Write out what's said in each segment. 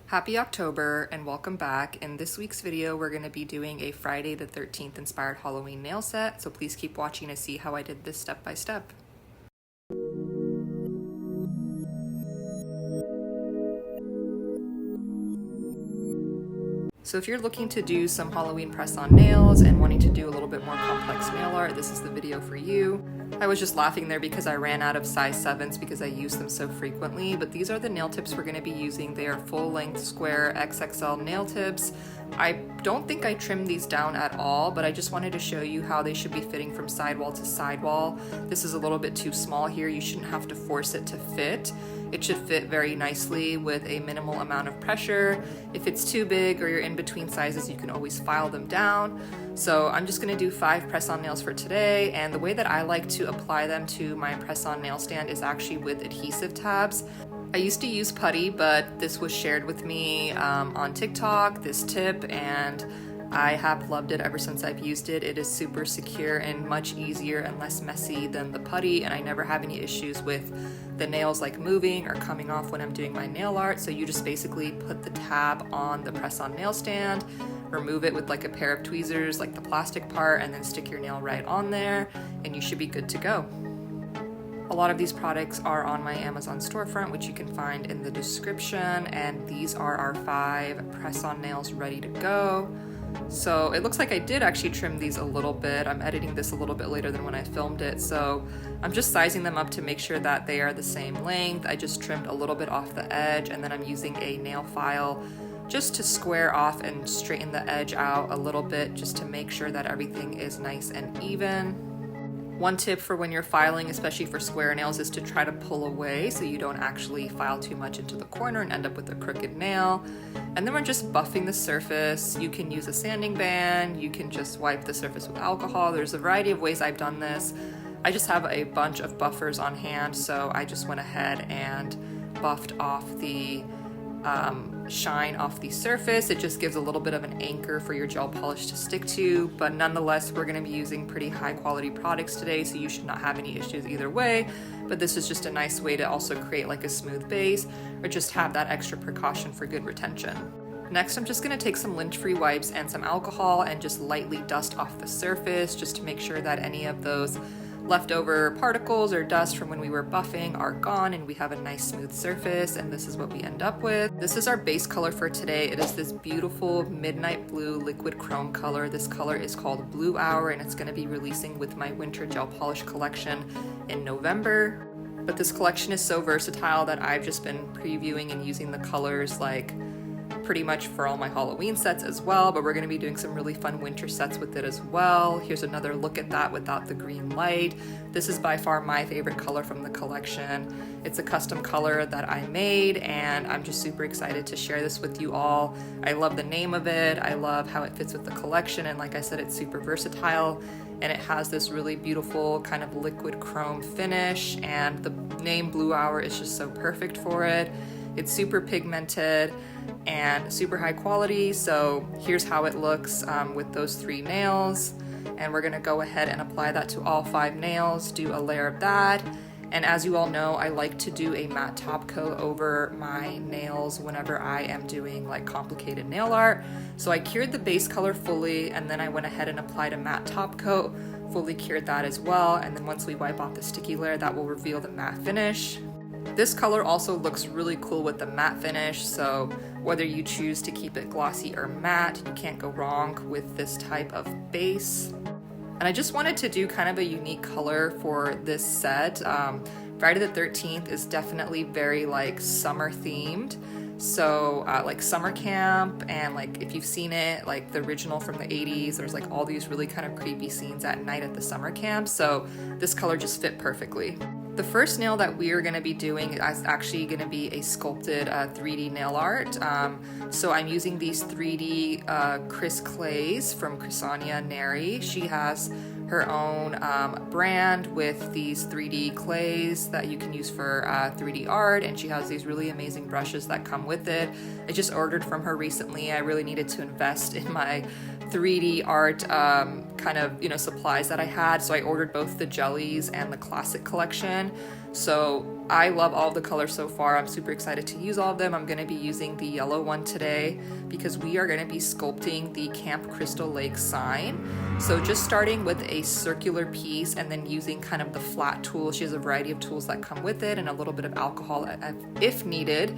Happy October and welcome back. In this week's video, we're going to be doing a Friday the 13th inspired Halloween nail set, so please keep watching to see how I did this step by step. So if you're looking to do some Halloween press-on nails and wanting to do a little bit more complex nail art, this is the video for you. I was just laughing there because I ran out of size 7s because I use them so frequently, but these are the nail tips we're going to be using. They are full-length square XXL nail tips. I don't think I trimmed these down at all, but I just wanted to show you how they should be fitting from sidewall to sidewall. This is a little bit too small here. You shouldn't have to force it to fit. It should fit very nicely with a minimal amount of pressure. If it's too big or you're in between sizes, you can always file them down. So I'm just gonna do 5 press-on nails for today, and the way that I like to apply them to my press-on nail stand is actually with adhesive tabs. I used to use putty, but this was shared with me on TikTok, this tip, and I have loved it ever since I've used it. It is super secure and much easier and less messy than the putty, and I never have any issues with the nails like moving or coming off when I'm doing my nail art. So you just basically put the tab on the press-on nail stand, remove it with like a pair of tweezers, like the plastic part, and then stick your nail right on there, and you should be good to go. A lot of these products are on my Amazon storefront, which you can find in the description, and these are our 5 press-on nails ready to go. So it looks like I did actually trim these a little bit. I'm editing this a little bit later than when I filmed it, so I'm just sizing them up to make sure that they are the same length. I just trimmed a little bit off the edge, and then I'm using a nail file just to square off and straighten the edge out a little bit, just to make sure that everything is nice and even. One tip for when you're filing, especially for square nails, is to try to pull away so you don't actually file too much into the corner and end up with a crooked nail. And then we're just buffing the surface. You can use a sanding band, you can just wipe the surface with alcohol. There's a variety of ways I've done this. I just have a bunch of buffers on hand, so I just went ahead and buffed off the shine off the surface. It just gives a little bit of an anchor for your gel polish to stick to, but nonetheless, we're going to be using pretty high quality products today, so you should not have any issues either way. But this is just a nice way to also create like a smooth base, or just have that extra precaution for good retention. Next, I'm just going to take some lint-free wipes and some alcohol and just lightly dust off the surface, just to make sure that any of those leftover particles or dust from when we were buffing are gone and we have a nice smooth surface, and this is what we end up with. This is our base color for today. It is this beautiful midnight blue liquid chrome color. This color is called Blue Hour, and it's going to be releasing with my winter gel polish collection in November. But this collection is so versatile that I've just been previewing and using the colors like pretty much for all my Halloween sets as well, but we're going to be doing some really fun winter sets with it as well. Here's another look at that without the green light. This is by far my favorite color from the collection. It's a custom color that I made, and I'm just super excited to share this with you all. I love the name of it. I love how it fits with the collection, and like I said, it's super versatile, and it has this really beautiful kind of liquid chrome finish, and the name Blue Hour is just so perfect for it. It's super pigmented and super high quality, so here's how it looks with those 3 nails. And we're gonna go ahead and apply that to all 5 nails, do a layer of that. And as you all know, I like to do a matte top coat over my nails whenever I am doing like complicated nail art. So I cured the base color fully, and then I went ahead and applied a matte top coat, fully cured that as well. And then once we wipe off the sticky layer, that will reveal the matte finish. This color also looks really cool with the matte finish, so whether you choose to keep it glossy or matte, you can't go wrong with this type of base. And I just wanted to do kind of a unique color for this set. Friday the 13th is definitely very like summer themed. So like summer camp, and like if you've seen it, like the original from the 80s, there's like all these really kind of creepy scenes at night at the summer camp. So this color just fit perfectly. The first nail that we are going to be doing is actually going to be a sculpted 3D nail art. So I'm using these 3D Chris clays from Chrisania Neri. She has her own brand with these 3D clays that you can use for 3D art, and she has these really amazing brushes that come with it. I just ordered from her recently. I really needed to invest in my 3D art kind of, you know, supplies that I had. So I ordered both the jellies and the classic collection. So I love all of the colors so far. I'm super excited to use all of them. I'm going to be using the yellow one today because we are going to be sculpting the Camp Crystal Lake sign. So just starting with a circular piece and then using kind of the flat tool. She has a variety of tools that come with it and a little bit of alcohol if needed.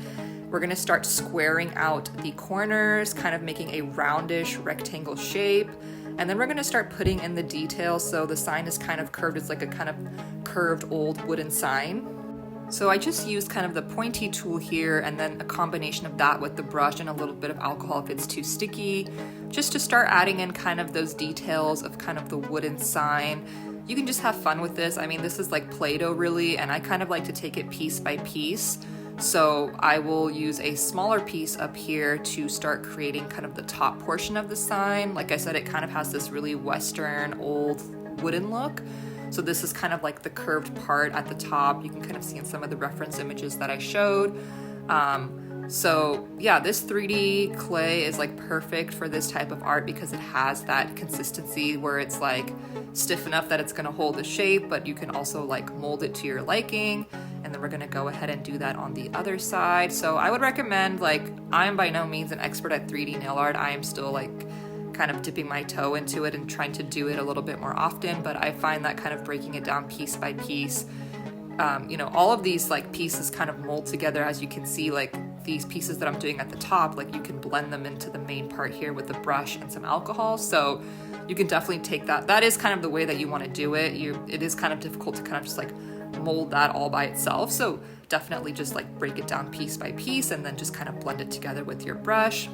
We're going to start squaring out the corners, kind of making a roundish rectangle shape. And then we're going to start putting in the details. So the sign is kind of curved. It's like a kind of curved old wooden sign. So I just used kind of the pointy tool here and then a combination of that with the brush and a little bit of alcohol if it's too sticky, just to start adding in kind of those details of kind of the wooden sign. You can just have fun with this. I mean, this is like Play-Doh really, and I kind of like to take it piece by piece. So I will use a smaller piece up here to start creating kind of the top portion of the sign. Like I said, it kind of has this really Western old wooden look. So this is kind of like the curved part at the top. You can kind of see in some of the reference images that I showed. So yeah, this 3D clay is like perfect for this type of art because it has that consistency where it's like stiff enough that it's gonna hold the shape, but you can also like mold it to your liking. And then we're gonna go ahead and do that on the other side. So I would recommend, like, I am by no means an expert at 3D nail art. I am still like kind of dipping my toe into it and trying to do it a little bit more often, but I find that kind of breaking it down piece by piece, you know, all of these like pieces kind of mold together. As you can see, like these pieces that I'm doing at the top, like you can blend them into the main part here with the brush and some alcohol. So you can definitely take that. That is kind of the way that you want to do it. It is kind of difficult to kind of just like mold that all by itself. So definitely just like break it down piece by piece and then just kind of blend it together with your brush.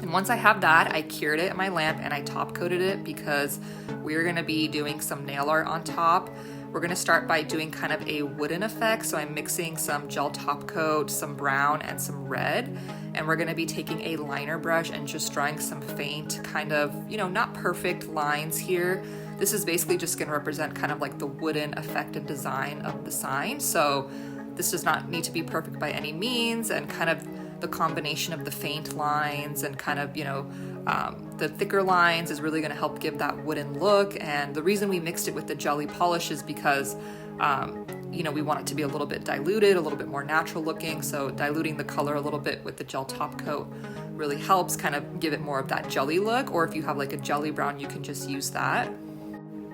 And once I have that, I cured it in my lamp and I top coated it because we're gonna be doing some nail art on top. We're gonna start by doing kind of a wooden effect. So I'm mixing some gel top coat, some brown and some red. And we're gonna be taking a liner brush and just drawing some faint kind of, you know, not perfect lines here. This is basically just gonna represent kind of like the wooden effect and design of the sign. So this does not need to be perfect by any means, and kind of the combination of the faint lines and kind of, you know, the thicker lines is really going to help give that wooden look. And the reason we mixed it with the jelly polish is because, you know, we want it to be a little bit diluted, a little bit more natural looking. So diluting the color a little bit with the gel top coat really helps kind of give it more of that jelly look. Or if you have like a jelly brown, you can just use that.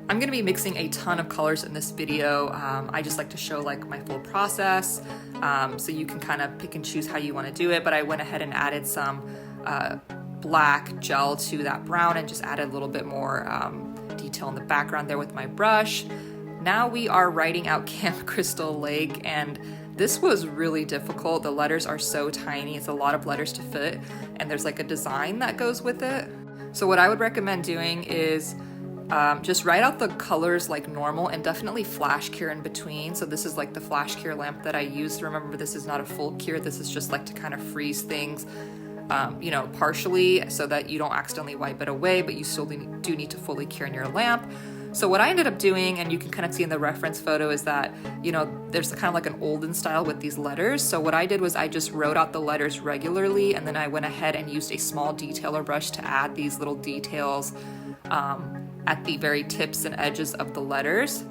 I'm gonna be mixing a ton of colors in this video. I just like to show like my full process, so you can kind of pick and choose how you wanna do it, but I went ahead and added some black gel to that brown and just added a little bit more detail in the background there with my brush. Now we are writing out Camp Crystal Lake, and this was really difficult. The letters are so tiny, it's a lot of letters to fit, and there's like a design that goes with it. So what I would recommend doing is just write out the colors like normal and definitely flash cure in between. So this is like the flash cure lamp that I used. Remember, this is not a full cure. This is just like to kind of freeze things, you know, partially so that you don't accidentally wipe it away, but you still do need to fully cure in your lamp. So what I ended up doing, and you can kind of see in the reference photo, is that, you know, there's kind of like an olden style with these letters. So what I did was I just wrote out the letters regularly, and then I went ahead and used a small detailer brush to add these little details at the very tips and edges of the letters.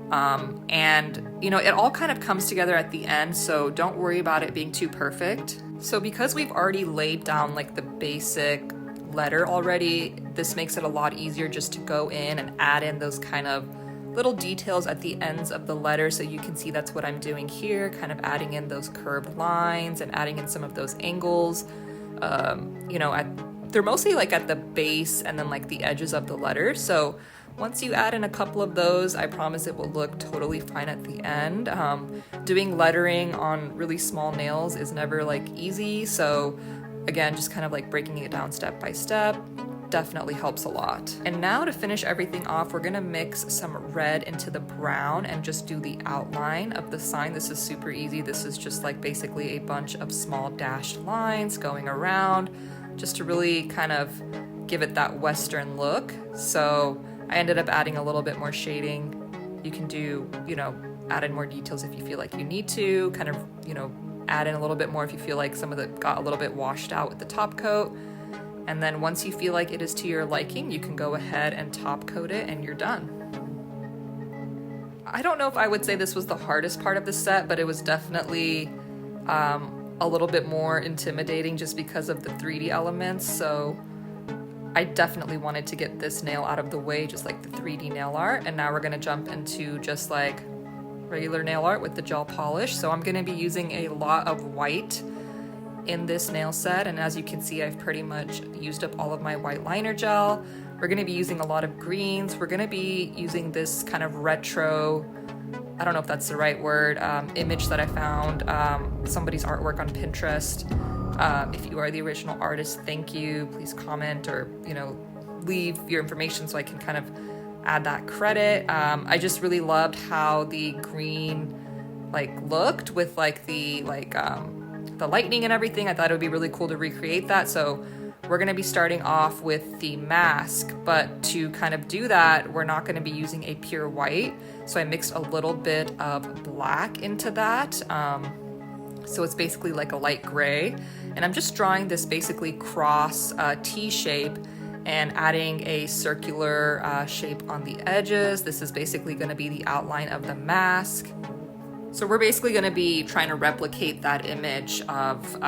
And, you know, it all kind of comes together at the end, so don't worry about it being too perfect. So because we've already laid down like the basic letter already, this makes it a lot easier just to go in and add in those kind of little details at the ends of the letter. So you can see that's what I'm doing here, kind of adding in those curved lines and adding in some of those angles. You know, they're mostly like at the base and then like the edges of the letter. So once you add in a couple of those, I promise it will look totally fine at the end. Doing lettering on really small nails is never like easy. So again, just kind of like breaking it down step by step definitely helps a lot. And now to finish everything off, we're gonna mix some red into the brown and just do the outline of the sign. This is super easy. This is just like basically a bunch of small dashed lines going around, just to really kind of give it that Western look. So I ended up adding a little bit more shading. You can do, you know, add in more details if you feel like you need to, kind of, you know, add in a little bit more if you feel like some of it got a little bit washed out with the top coat. And then once you feel like it is to your liking, you can go ahead and top coat it and you're done. I don't know if I would say this was the hardest part of the set, but it was definitely a little bit more intimidating just because of the 3D elements. So I definitely wanted to get this nail out of the way, just like the 3D nail art. And now we're gonna jump into just like regular nail art with the gel polish. So I'm gonna be using a lot of white in this nail set. And as you can see, I've pretty much used up all of my white liner gel. We're gonna be using a lot of greens. We're gonna be using this kind of retro, I don't know if that's the right word, image that I found, somebody's artwork on Pinterest. If you are the original artist, thank you. Please comment or, you know, leave your information so I can kind of add that credit. I just really loved how the green like looked with like the lightning and everything. I thought it would be really cool to recreate that. So we're gonna be starting off with the mask, but to kind of do that, we're not gonna be using a pure white. So I mixed a little bit of black into that. So it's basically like a light gray. And I'm just drawing this basically cross T shape and adding a circular shape on the edges. This is basically gonna be the outline of the mask. So we're basically gonna be trying to replicate that image of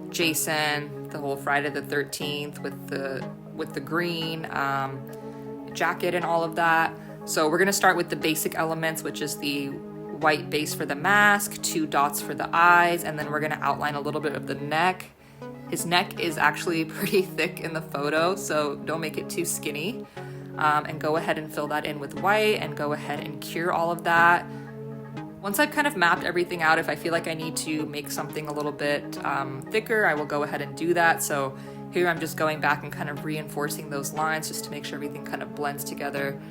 Jason, the whole Friday the 13th with the green jacket and all of that. So we're gonna start with the basic elements, which is the white base for the mask, 2 dots for the eyes, and then we're gonna outline a little bit of the neck. His neck is actually pretty thick in the photo, so don't make it too skinny. And go ahead and fill that in with white and go ahead and cure all of that. Once I've kind of mapped everything out, if I feel like I need to make something a little bit thicker, I will go ahead and do that. So here I'm just going back and kind of reinforcing those lines just to make sure everything kind of blends together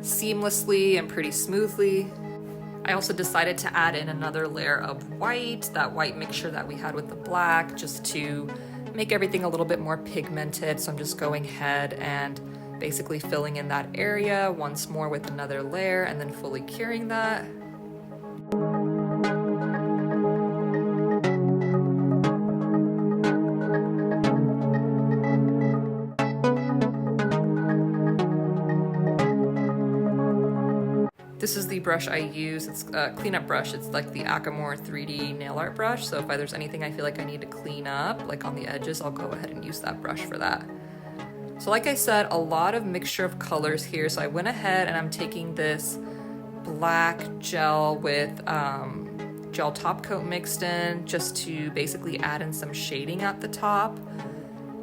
seamlessly and pretty smoothly. I also decided to add in another layer of white, that white mixture that we had with the black, just to make everything a little bit more pigmented. So I'm just going ahead and basically filling in that area once more with another layer and then fully curing that. This is the brush I use. It's a cleanup brush. It's like the Acamore 3D nail art brush. So if there's anything I feel like I need to clean up, like on the edges, I'll go ahead and use that brush for that. So like I said, a lot of mixture of colors here. So I went ahead and I'm taking this black gel with gel top coat mixed in just to basically add in some shading at the top.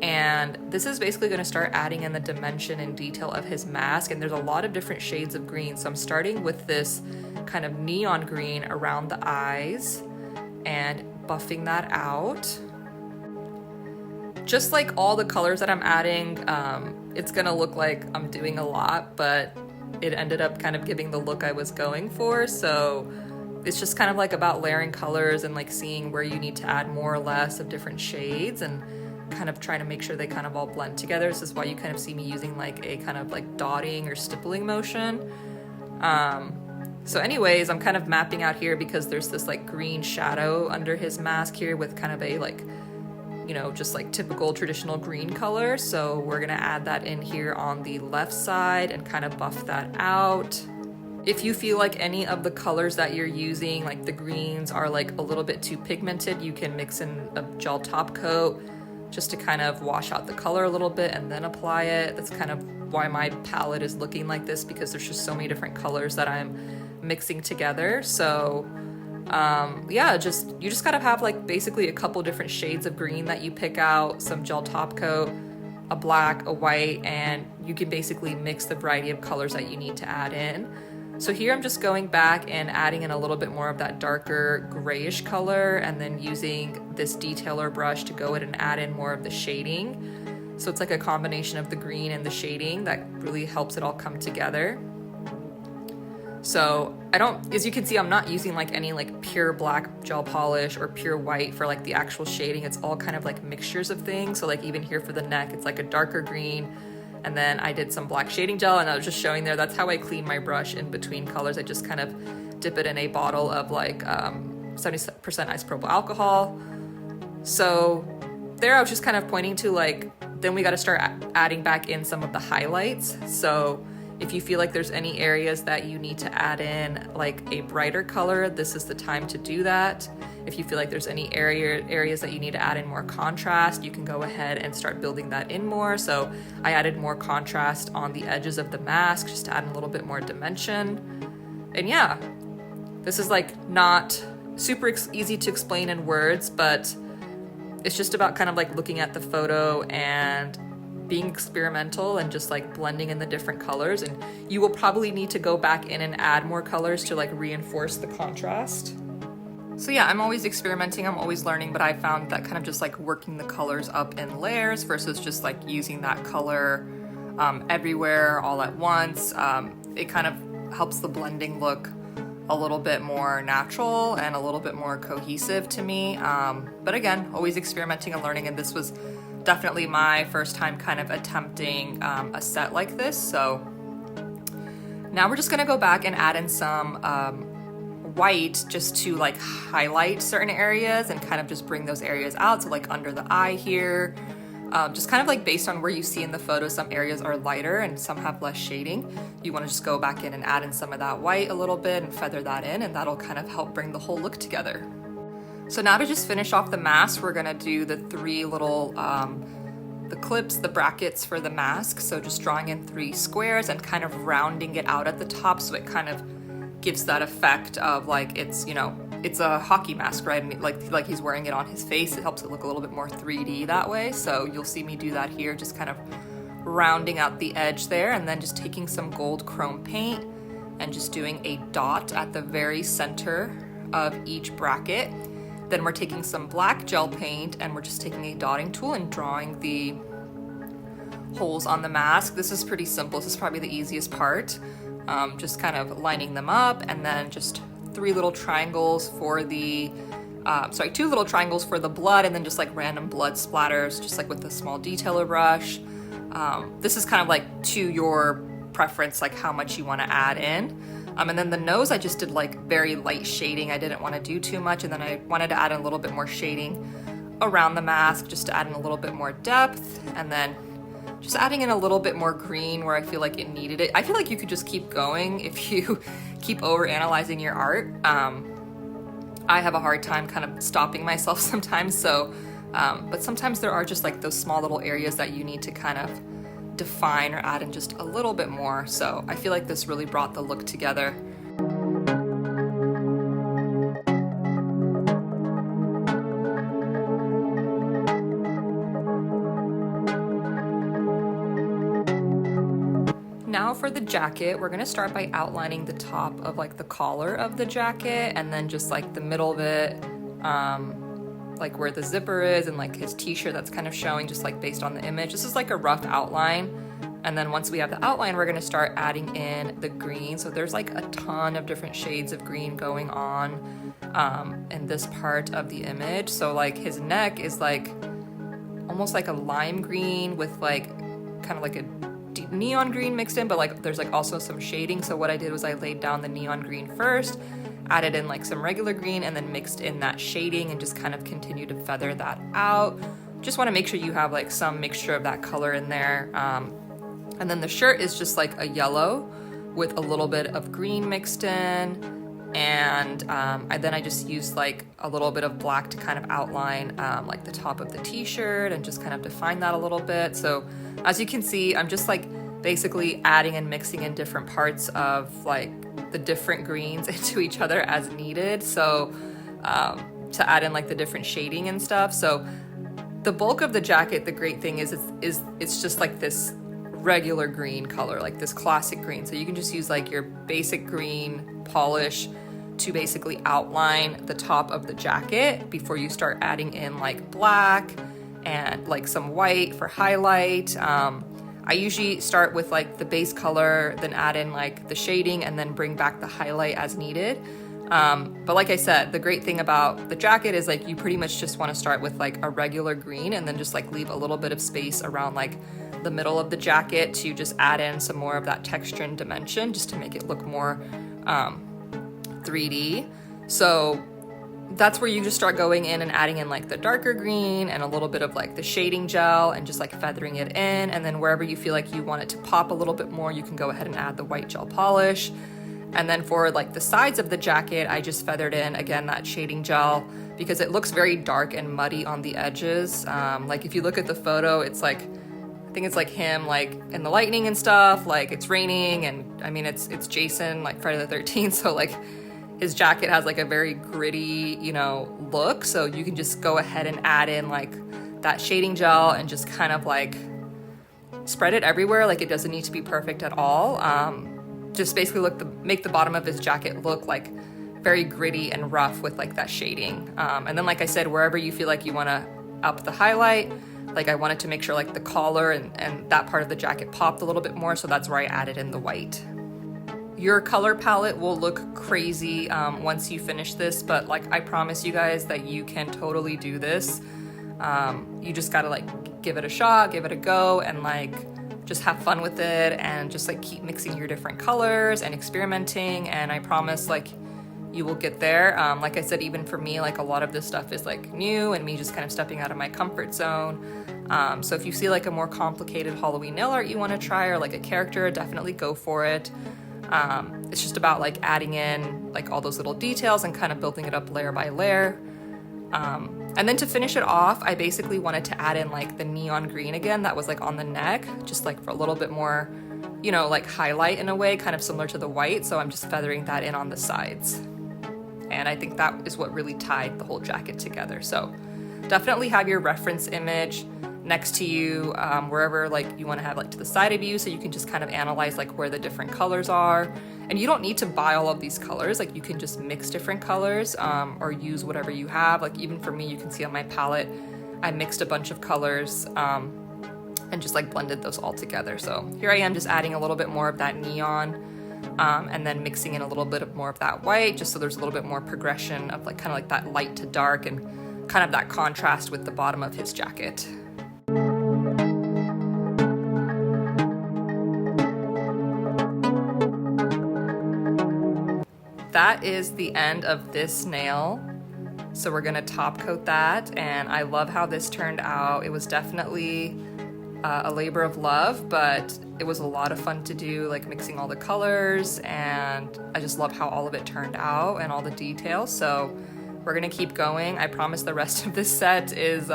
And this is basically going to start adding in the dimension and detail of his mask. And there's a lot of different shades of green. So I'm starting with this kind of neon green around the eyes and buffing that out. Just like all the colors that I'm adding, it's going to look like I'm doing a lot, but it ended up kind of giving the look I was going for. So it's just kind of like about layering colors and like seeing where you need to add more or less of different shades and kind of trying to make sure they kind of all blend together. This is why you kind of see me using like a kind of like dotting or stippling motion. So anyways, I'm kind of mapping out here because there's this like green shadow under his mask here with kind of a like, you know, just like typical traditional green color. So we're gonna add that in here on the left side and kind of buff that out. If you feel like any of the colors that you're using, like the greens, are like a little bit too pigmented, you can mix in a gel top coat just to kind of wash out the color a little bit and then apply it. That's kind of why my palette is looking like this, because there's just so many different colors that I'm mixing together. So yeah, you just gotta have like basically a couple different shades of green that you pick out, some gel top coat, a black, a white, and you can basically mix the variety of colors that you need to add in. So here I'm just going back and adding in a little bit more of that darker grayish color and then using this detailer brush to go in and add in more of the shading. So it's like a combination of the green and the shading that really helps it all come together. So as you can see, I'm not using like any like pure black gel polish or pure white for like the actual shading. It's all kind of like mixtures of things. So like even here for the neck, it's like a darker green. And then I did some black shading gel and I was just showing there, that's how I clean my brush in between colors. I just kind of dip it in a bottle of like 70% isopropyl alcohol. So there I was just kind of pointing to like then we got to start adding back in some of the highlights. So if you feel like there's any areas that you need to add in like a brighter color, this is the time to do that. If you feel like there's any areas that you need to add in more contrast, you can go ahead and start building that in more. So I added more contrast on the edges of the mask just to add a little bit more dimension. And yeah, this is like not super easy to explain in words, but it's just about kind of like looking at the photo and being experimental and just like blending in the different colors. And you will probably need to go back in and add more colors to like reinforce the contrast. So yeah, I'm always experimenting, I'm always learning, but I found that kind of just like working the colors up in layers versus just like using that color everywhere all at once. It kind of helps the blending look a little bit more natural and a little bit more cohesive to me. But again, always experimenting and learning, and this was definitely my first time kind of attempting a set like this. So now we're just gonna go back and add in some white just to like highlight certain areas and kind of just bring those areas out. So like under the eye here, just kind of like based on where you see in the photo, some areas are lighter and some have less shading. You want to just go back in and add in some of that white a little bit and feather that in, and that'll kind of help bring the whole look together. So now to just finish off the mask, we're gonna do the three little the clips, the brackets for the mask. So just drawing in 3 squares and kind of rounding it out at the top so it kind of gives that effect of like it's, you know, it's a hockey mask, right? And like he's wearing it on his face. It helps it look a little bit more 3D that way. So you'll see me do that here, just kind of rounding out the edge there, and then just taking some gold chrome paint and just doing a dot at the very center of each bracket. Then we're taking some black gel paint and we're just taking a dotting tool and drawing the holes on the mask. This is pretty simple. This is probably the easiest part. Just kind of lining them up, and then just 3 little triangles for the, 2 little triangles for the blood, and then just like random blood splatters, just like with a small detailer brush. This is kind of like to your preference, like how much you want to add in. And then the nose, I just did like very light shading. I didn't want to do too much, and then I wanted to add in a little bit more shading around the mask just to add in a little bit more depth, and then just adding in a little bit more green where I feel like it needed it. I feel like you could just keep going if you keep over analyzing your art. I have a hard time kind of stopping myself sometimes, so but sometimes there are just like those small little areas that you need to kind of define or add in just a little bit more. So I feel like this really brought the look together. Now for the jacket, we're gonna start by outlining the top of like the collar of the jacket, and then just like the middle of it, like where the zipper is, and like his t-shirt that's kind of showing just like based on the image. This is like a rough outline. And then once we have the outline, we're gonna start adding in the green. So there's like a ton of different shades of green going on in this part of the image. So like his neck is like almost like a lime green with like kind of like a neon green mixed in, but like there's like also some shading. So what I did was I laid down the neon green first, added in like some regular green, and then mixed in that shading and just kind of continue to feather that out. Just want to make sure you have like some mixture of that color in there. And then the shirt is just like a yellow with a little bit of green mixed in. And then I just used like a little bit of black to kind of outline like the top of the t-shirt and just kind of define that a little bit. So as you can see, I'm just like basically adding and mixing in different parts of like the different greens into each other as needed. So to add in like the different shading and stuff. So the bulk of the jacket, the great thing is it's just like this regular green color, like this classic green. So you can just use like your basic green polish to basically outline the top of the jacket before you start adding in like black and like some white for highlight. I usually start with like the base color, then add in like the shading, and then bring back the highlight as needed. But like I said, the great thing about the jacket is like you pretty much just want to start with like a regular green and then just like leave a little bit of space around like the middle of the jacket to just add in some more of that texture and dimension just to make it look more 3D. So that's where you just start going in and adding in like the darker green and a little bit of like the shading gel and just like feathering it in. And then wherever you feel like you want it to pop a little bit more, you can go ahead and add the white gel polish. And then for like the sides of the jacket, I just feathered in again that shading gel because it looks very dark and muddy on the edges. Like if you look at the photo, it's like, I think it's like him like in the lightning and stuff, like it's raining, and I mean it's Jason, like Friday the 13th, so like his jacket has like a very gritty, you know, look. So you can just go ahead and add in like that shading gel and just kind of like spread it everywhere. Like it doesn't need to be perfect at all. Just basically make the bottom of his jacket look like very gritty and rough with like that shading. And then like I said, wherever you feel like you want to up the highlight, like I wanted to make sure like the collar and that part of the jacket popped a little bit more, so that's where I added in the white. Your color palette will look crazy once you finish this, but like I promise you guys that you can totally do this. You just gotta like give it a shot, give it a go, and like just have fun with it and just like keep mixing your different colors and experimenting, and I promise like you will get there. Like I said, even for me, like a lot of this stuff is like new and me just kind of stepping out of my comfort zone. So if you see like a more complicated Halloween nail art you want to try, or like a character, definitely go for it. It's just about like adding in like all those little details and kind of building it up layer by layer. And then to finish it off, I basically wanted to add in like the neon green again that was like on the neck, just like for a little bit more, you know, like highlight in a way, kind of similar to the white. So I'm just feathering that in on the sides. And I think that is what really tied the whole jacket together. So definitely have your reference image next to you, wherever like you want to have like to the side of you, so you can just kind of analyze like where the different colors are. And you don't need to buy all of these colors, like you can just mix different colors or use whatever you have. Like even for me, you can see on my palette, I mixed a bunch of colors and just like blended those all together. So here I am just adding a little bit more of that neon and then mixing in a little bit of more of that white, just so there's a little bit more progression of like kind of like that light to dark and kind of that contrast with the bottom of his jacket. That is the end of this nail. So we're gonna top coat that, and I love how this turned out. It was definitely a labor of love, but it was a lot of fun to do, like mixing all the colors, and I just love how all of it turned out and all the details. So we're gonna keep going. I promise the rest of this set is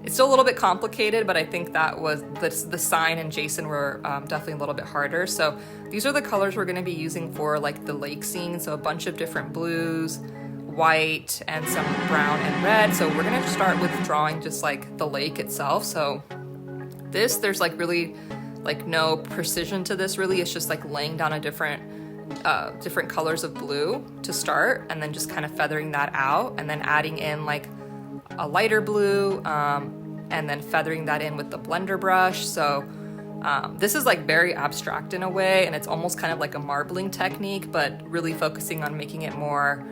it's still a little bit complicated, but I think that was the sign and Jason were definitely a little bit harder. So these are the colors we're gonna be using for like the lake scene. So a bunch of different blues, white, and some brown and red. So we're gonna start with drawing just like the lake itself. So there's like really like no precision to this really. It's just like laying down a different colors of blue to start, and then just kind of feathering that out, and then adding in like a lighter blue, and then feathering that in with the blender brush. So this is like very abstract in a way, and it's almost kind of like a marbling technique, but really focusing on making it more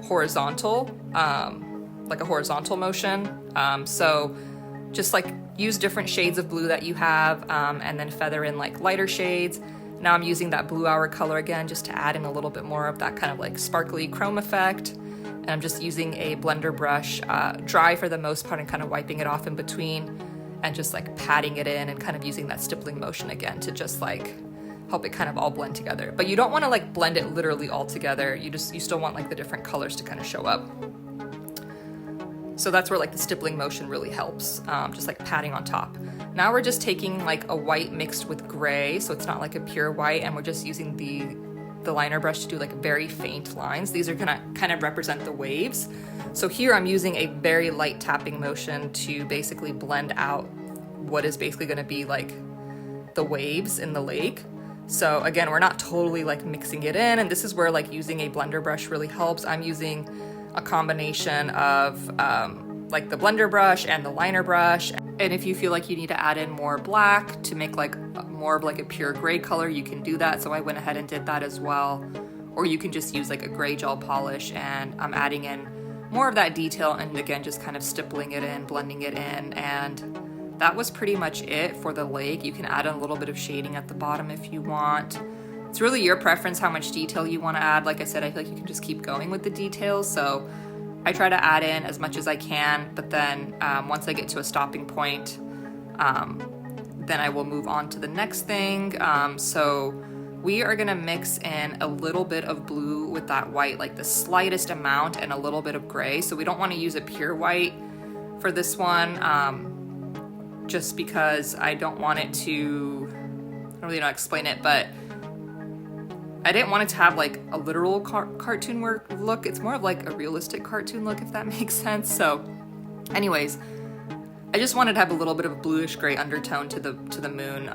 horizontal, like a horizontal motion. So just like use different shades of blue that you have, and then feather in like lighter shades. Now I'm using that Blue Hour color again, just to add in a little bit more of that kind of like sparkly chrome effect. And I'm just using a blender brush, dry for the most part, and kind of wiping it off in between, and just like patting it in and kind of using that stippling motion again to just like help it kind of all blend together. But you don't want to like blend it literally all together. You still want like the different colors to kind of show up. So that's where like the stippling motion really helps, just like patting on top. Now we're just taking like a white mixed with gray, so it's not like a pure white, and we're just using the liner brush to do like very faint lines. These are gonna kind of represent the waves. So here I'm using a very light tapping motion to basically blend out what is basically gonna be like the waves in the lake. So again, we're not totally like mixing it in, and this is where like using a blender brush really helps. I'm using a combination of like the blender brush and the liner brush. And if you feel like you need to add in more black to make like more of like a pure gray color, you can do that. So I went ahead and did that as well. Or you can just use like a gray gel polish, and I'm adding in more of that detail, and again, just kind of stippling it in, blending it in. And that was pretty much it for the lake. You can add a little bit of shading at the bottom if you want. It's really your preference how much detail you want to add. Like I said, I feel like you can just keep going with the details. So I try to add in as much as I can, but then once I get to a stopping point, then I will move on to the next thing. So we are gonna mix in a little bit of blue with that white, like the slightest amount, and a little bit of gray. So we don't want to use a pure white for this one, just because I don't want it to, I don't really know how to explain it, but I didn't want it to have like a literal cartoon look. It's more of like a realistic cartoon look, if that makes sense. So anyways, I just wanted to have a little bit of bluish gray undertone to the moon,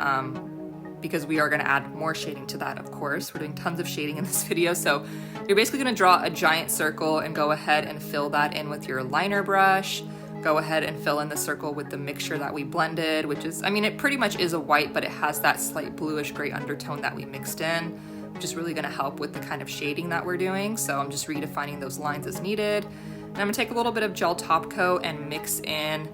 because we are going to add more shading to that, of course. We're doing tons of shading in this video. So you're basically going to draw a giant circle and go ahead and fill that in with your liner brush. Go ahead and fill in the circle with the mixture that we blended, which is, I mean, it pretty much is a white, but it has that slight bluish gray undertone that we mixed in, which is really going to help with the kind of shading that we're doing. So I'm just redefining those lines as needed. And I'm going to take a little bit of gel top coat and mix in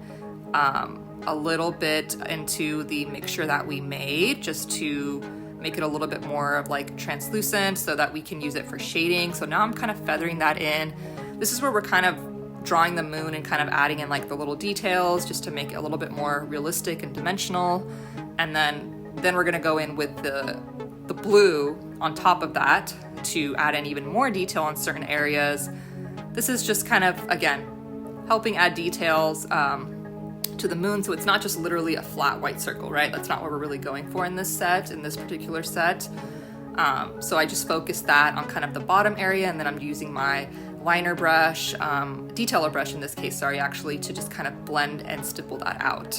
a little bit into the mixture that we made, just to make it a little bit more of like translucent so that we can use it for shading. So now I'm kind of feathering that in. This is where we're kind of drawing the moon and kind of adding in like the little details just to make it a little bit more realistic and dimensional. And then we're gonna go in with the blue on top of that to add in even more detail in certain areas. This is just kind of, again, helping add details to the moon, so it's not just literally a flat white circle, right? That's not what we're really going for in this set, in this particular set. So I just focused that on kind of the bottom area, and then I'm using my liner brush, detailer brush in this case, sorry, actually, to just kind of blend and stipple that out.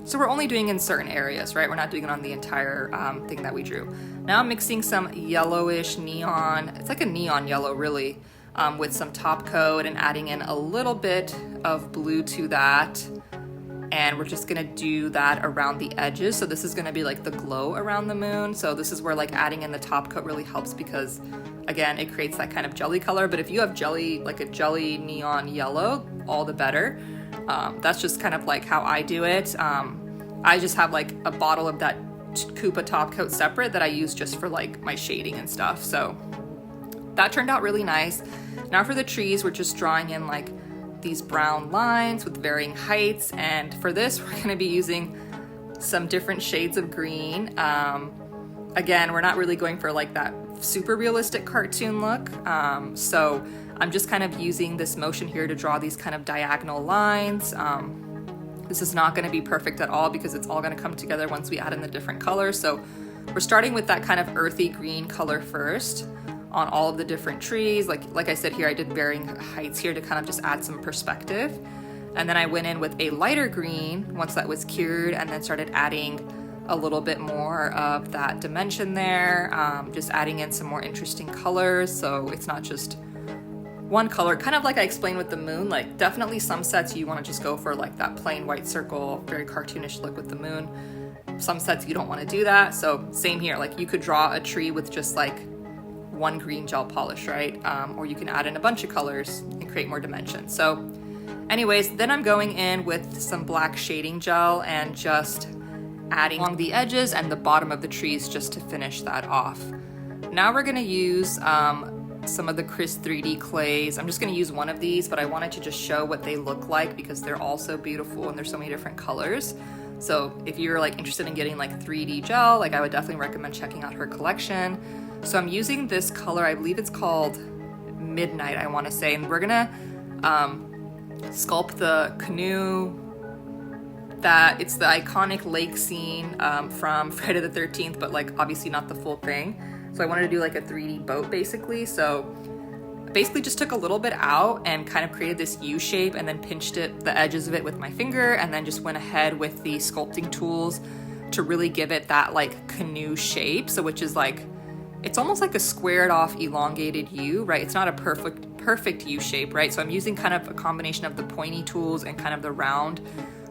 So we're only doing in certain areas, right? We're not doing it on the entire thing that we drew. Now I'm mixing some yellowish neon, it's like a neon yellow really, with some top coat and adding in a little bit of blue to that. And we're just gonna do that around the edges. So this is gonna be like the glow around the moon. So this is where like adding in the top coat really helps, because again, it creates that kind of jelly color. But if you have jelly, like a jelly neon yellow, all the better. That's just kind of like how I do it. I just have like a bottle of that Koopa top coat separate that I use just for like my shading and stuff. So that turned out really nice. Now for the trees, we're just drawing in like these brown lines with varying heights. And for this, we're gonna be using some different shades of green. Again, we're not really going for like that super realistic cartoon look. So I'm just kind of using this motion here to draw these kind of diagonal lines. This is not gonna be perfect at all because it's all gonna come together once we add in the different colors. So we're starting with that kind of earthy green color first on all of the different trees. Like I said here, I did varying heights here to kind of just add some perspective. And then I went in with a lighter green once that was cured, and then started adding a little bit more of that dimension there, just adding in some more interesting colors. So it's not just one color, kind of like I explained with the moon. Like definitely some sets you want to just go for like that plain white circle, very cartoonish look with the moon. Some sets you don't want to do that. So same here, like you could draw a tree with just like one green gel polish, right? Or you can add in a bunch of colors and create more dimension. So anyways, then I'm going in with some black shading gel and just adding along the edges and the bottom of the trees just to finish that off. Now we're gonna use some of the Chris 3D clays. I'm just gonna use one of these, but I wanted to just show what they look like because they're all so beautiful and there's so many different colors. So if you're like interested in getting like 3D gel, like I would definitely recommend checking out her collection. So I'm using this color, I believe it's called Midnight, I wanna say, and we're gonna sculpt the canoe. That it's the iconic lake scene from Friday the 13th, but like obviously not the full thing. So I wanted to do like a 3D boat basically. So I basically just took a little bit out and kind of created this U shape and then pinched the edges of it with my finger, and then just went ahead with the sculpting tools to really give it that like canoe shape. So which is like, it's almost like a squared off elongated U, right? It's not a perfect U shape, right? So I'm using kind of a combination of the pointy tools and kind of the round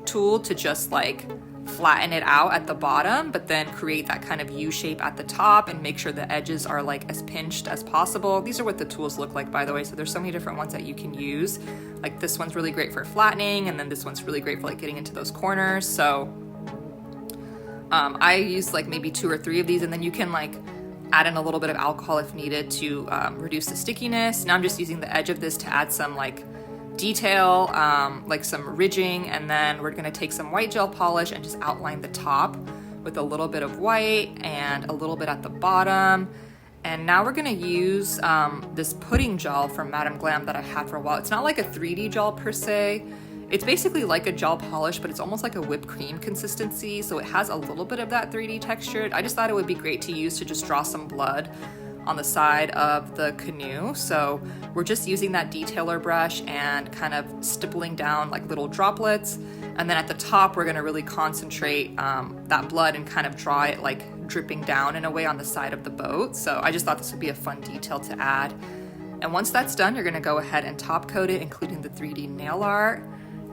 tool to just like flatten it out at the bottom, but then create that kind of U shape at the top and make sure the edges are like as pinched as possible. These are what the tools look like, by the way. So there's so many different ones that you can use. Like this one's really great for flattening, and then this one's really great for like getting into those corners. So I used like maybe 2 or 3 of these, and then you can like add in a little bit of alcohol if needed to reduce the stickiness. Now I'm just using the edge of this to add some like detail, like some ridging, and then we're gonna take some white gel polish and just outline the top with a little bit of white and a little bit at the bottom. And now we're gonna use this pudding gel from Madame Glam that I had for a while. It's not like a 3D gel per se. It's basically like a gel polish, but it's almost like a whipped cream consistency, so it has a little bit of that 3D texture. I just thought it would be great to use to just draw some blood on the side of the canoe. So we're just using that detailer brush and kind of stippling down like little droplets. And then at the top, we're gonna really concentrate that blood and kind of draw it like dripping down in a way on the side of the boat. So I just thought this would be a fun detail to add. And once that's done, you're gonna go ahead and top coat it, including the 3D nail art,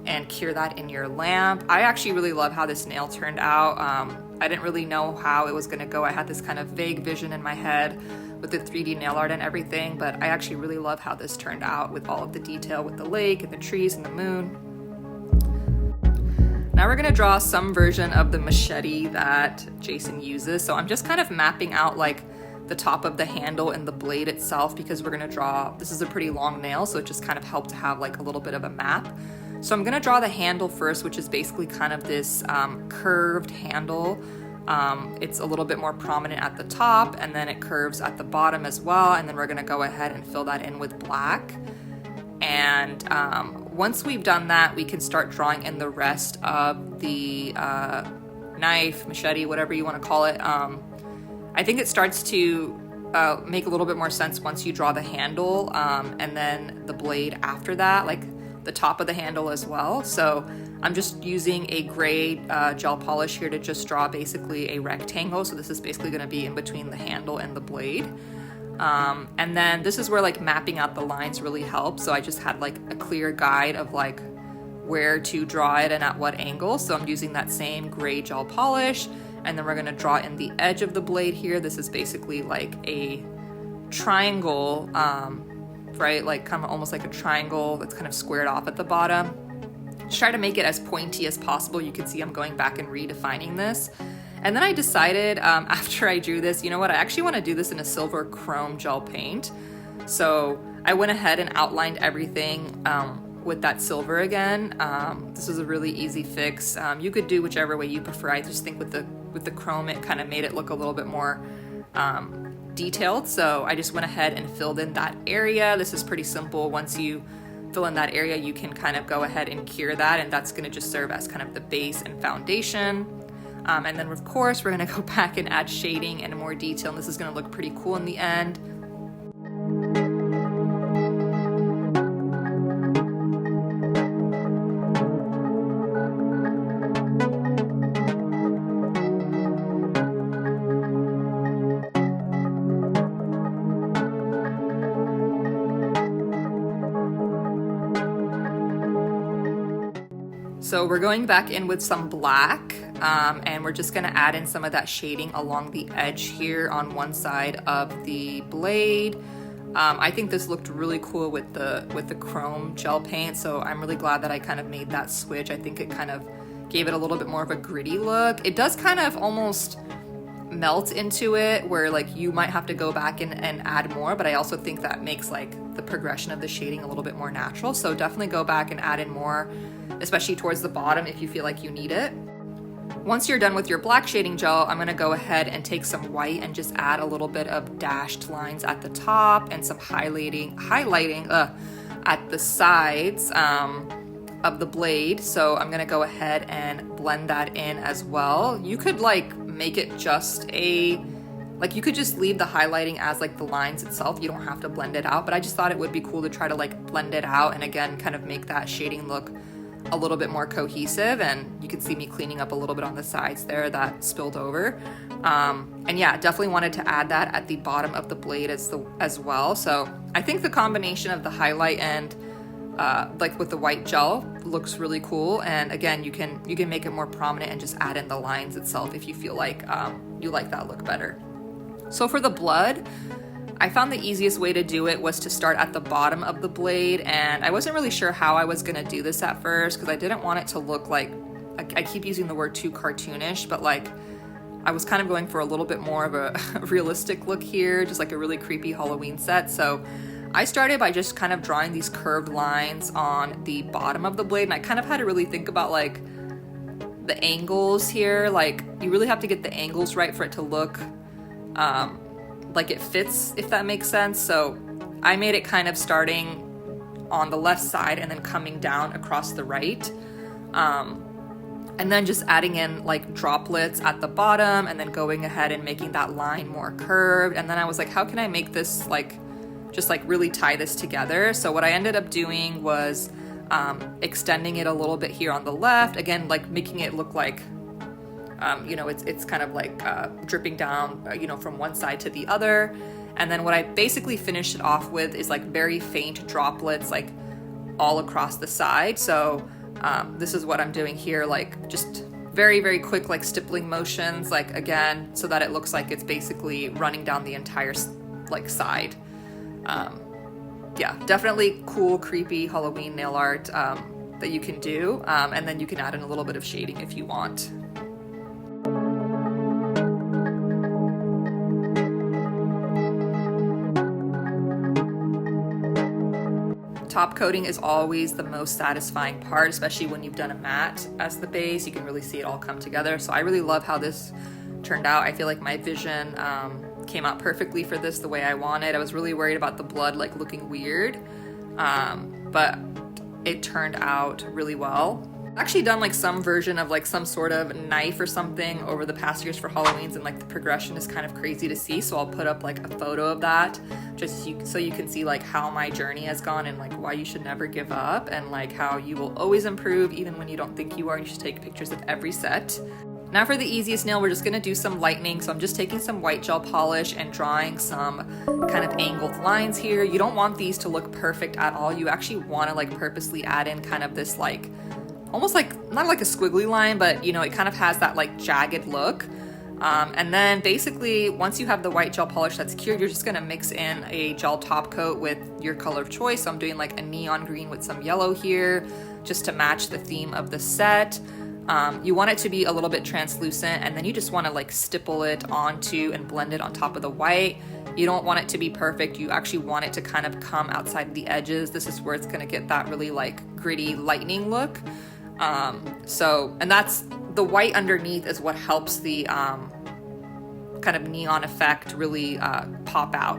and cure that in your lamp. I actually really love how this nail turned out. I didn't really know how it was gonna go. I had this kind of vague vision in my head with the 3D nail art and everything, but I actually really love how this turned out with all of the detail with the lake and the trees and the moon. Now we're gonna draw some version of the machete that Jason uses. So I'm just kind of mapping out like the top of the handle and the blade itself, because we're gonna draw, this is a pretty long nail, so it just kind of helped to have like a little bit of a map. So I'm gonna draw the handle first, which is basically kind of this curved handle. It's a little bit more prominent at the top, and then it curves at the bottom as well. And then we're gonna go ahead and fill that in with black. And once we've done that, we can start drawing in the rest of the knife, machete, whatever you wanna call it. I think it starts to make a little bit more sense once you draw the handle and then the blade after that, like the top of the handle as well. So I'm just using a gray gel polish here to just draw basically a rectangle. So this is basically gonna be in between the handle and the blade. And then this is where like mapping out the lines really helps. So I just had like a clear guide of like where to draw it and at what angle. So I'm using that same gray gel polish, and then we're gonna draw in the edge of the blade here. This is basically like a triangle, right? Like kind of almost like a triangle that's kind of squared off at the bottom. Just try to make it as pointy as possible. You can see I'm going back and redefining this. And then I decided after I drew this, you know what, I actually want to do this in a silver chrome gel paint. So I went ahead and outlined everything with that silver again. This was a really easy fix. You could do whichever way you prefer. I just think with the chrome, it kind of made it look a little bit more detailed. So I just went ahead and filled in that area. This is pretty simple. Once you fill in that area, you can kind of go ahead and cure that, and that's going to just serve as kind of the base and foundation. And then of course we're going to go back and add shading and more detail, and this is going to look pretty cool in the end. So we're going back in with some black, and we're just gonna add in some of that shading along the edge here on one side of the blade. I think this looked really cool with the chrome gel paint, so I'm really glad that I kind of made that switch. I think it kind of gave it a little bit more of a gritty look. It does kind of almost melt into it, where like you might have to go back and add more, but I also think that makes like the progression of the shading a little bit more natural. So definitely go back and add in more, especially towards the bottom if you feel like you need it. Once you're done with your black shading gel, I'm gonna go ahead and take some white and just add a little bit of dashed lines at the top and some highlighting at the sides of the blade. So I'm gonna go ahead and blend that in as well. You could like make it just you could just leave the highlighting as like the lines itself. You don't have to blend it out, but I just thought it would be cool to try to like blend it out and again kind of make that shading look a little bit more cohesive. And you can see me cleaning up a little bit on the sides there that spilled over. And yeah, definitely wanted to add that at the bottom of the blade as well. So I think the combination of the highlight and like with the white gel looks really cool. And again, you can make it more prominent and just add in the lines itself if you feel like you like that look better. So for the blood, I found the easiest way to do it was to start at the bottom of the blade, and I wasn't really sure how I was gonna do this at first because I didn't want it to look like, I keep using the word too cartoonish, but like I was kind of going for a little bit more of a realistic look here, just like a really creepy Halloween set. So I started by just kind of drawing these curved lines on the bottom of the blade, and I kind of had to really think about like the angles here. Like you really have to get the angles right for it to look like it fits, if that makes sense. So I made it kind of starting on the left side and then coming down across the right. And then just adding in like droplets at the bottom and then going ahead and making that line more curved. And then I was like, how can I make this like, just like really tie this together? So what I ended up doing was extending it a little bit here on the left. Again, like making it look like, you know, it's kind of like dripping down, you know, from one side to the other. And then what I basically finished it off with is like very faint droplets, like all across the side. So this is what I'm doing here, like just very, very quick, like stippling motions, like again, so that it looks like it's basically running down the entire like side. Yeah, definitely cool, creepy Halloween nail art that you can do. And then you can add in a little bit of shading if you want. Top coating is always the most satisfying part, especially when you've done a matte as the base. You can really see it all come together. So I really love how this turned out. I feel like my vision came out perfectly for this the way I wanted. I was really worried about the blood like looking weird, but it turned out really well. I've actually done like some version of like some sort of knife or something over the past years for Halloweens, and like the progression is kind of crazy to see. So I'll put up like a photo of that just so you can see like how my journey has gone and like why you should never give up and like how you will always improve even when you don't think you are. You should take pictures of every set. Now for the easiest nail, we're just gonna do some lightning. So I'm just taking some white gel polish and drawing some kind of angled lines here. You don't want these to look perfect at all. You actually wanna like purposely add in kind of this like, almost like, not like a squiggly line, but you know, it kind of has that like jagged look. And then basically once you have the white gel polish that's cured, you're just gonna mix in a gel top coat with your color of choice. So I'm doing like a neon green with some yellow here, just to match the theme of the set. You want it to be a little bit translucent, and then you just want to like stipple it onto and blend it on top of the white. You don't want it to be perfect. You actually want it to kind of come outside the edges. This is where it's going to get that really like gritty lightning look. And that's the white underneath is what helps the kind of neon effect really pop out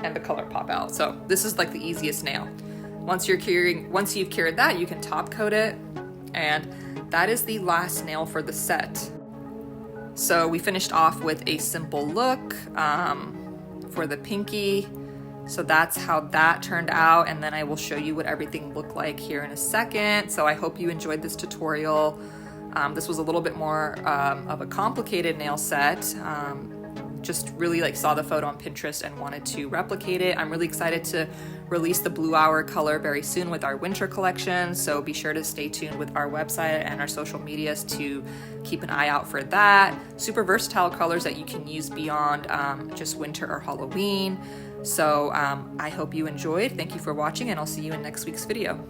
and the color pop out. So this is like the easiest nail. Once you've cured that, you can top coat it, and that is the last nail for the set. So we finished off with a simple look for the pinky. So that's how that turned out, and then I will show you what everything looked like here in a second. So I hope you enjoyed this tutorial. This was a little bit more of a complicated nail set. Just really like saw the photo on Pinterest and wanted to replicate it. I'm really excited to release the Blue Hour color very soon with our winter collection, so be sure to stay tuned with our website and our social medias to keep an eye out for that. Super versatile colors that you can use beyond just winter or Halloween. So I hope you enjoyed. Thank you for watching, and I'll see you in next week's video.